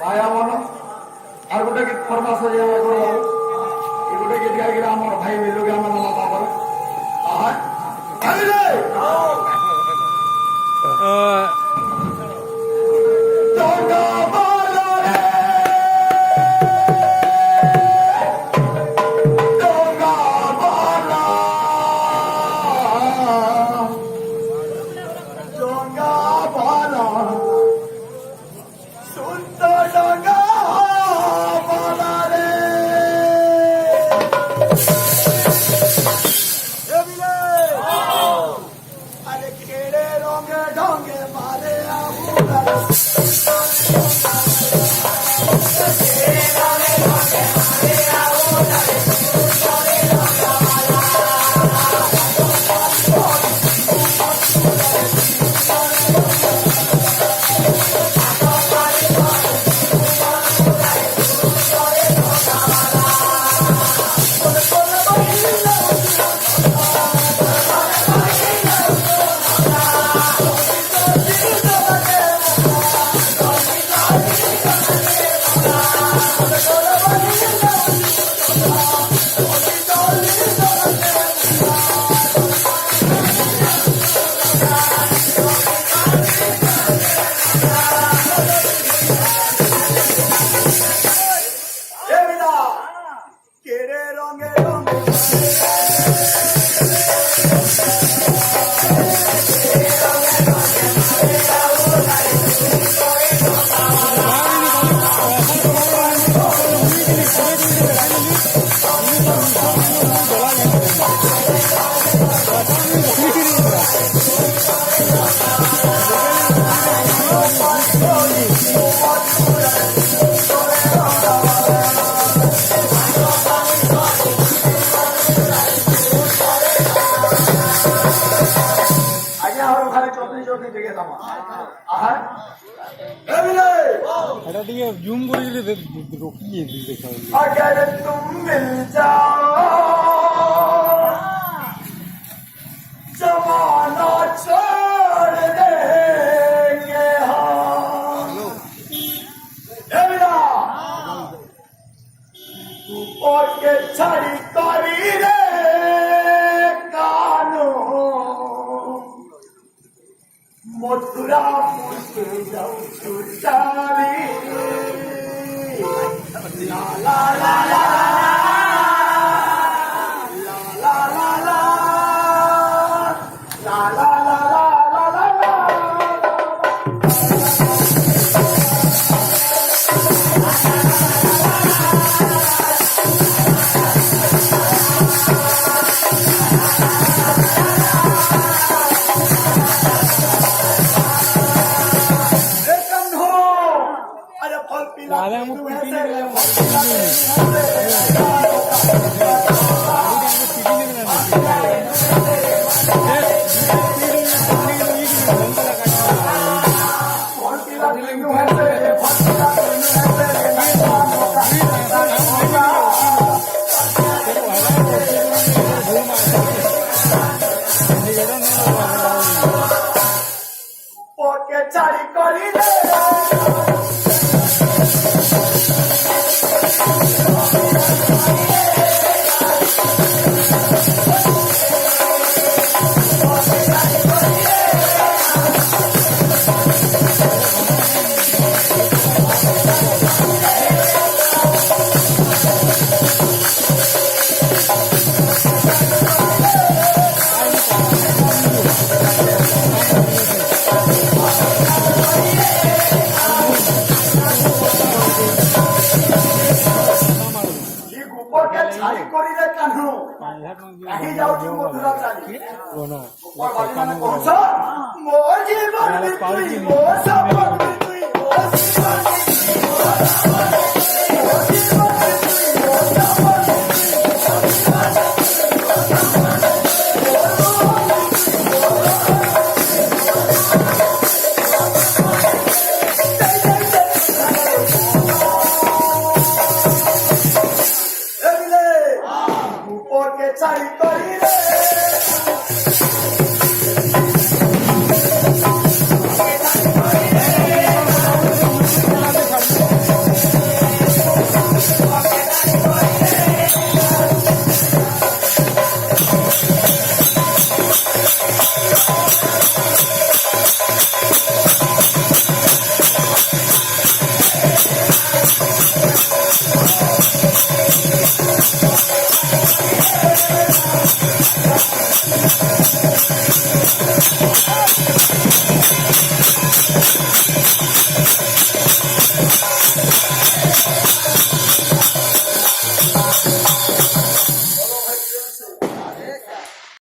ভাই আমার আর গোটে গীত ফরমাস হয়ে এই গোটে গীত গাইকি আমার ভাই মিলুকে আমার নাম পাবো আহার এটা দিকে জুম করে দিলে রকিয়ে দিতে अगर तुम मिल जाओ जमाना छोड़ देंगे हम और के छड़ी करी रे कानो मथुरा मुझे जाऊं छुटावी La la la la la la la la la la la la la la porque chari corine ଛାଇ କରିଲେ କାହ୍ନୁ କାହିଁ ଯାଉଛି ମଧୁରା ଚାଲି ମୋ ଜୀବନ ମୋ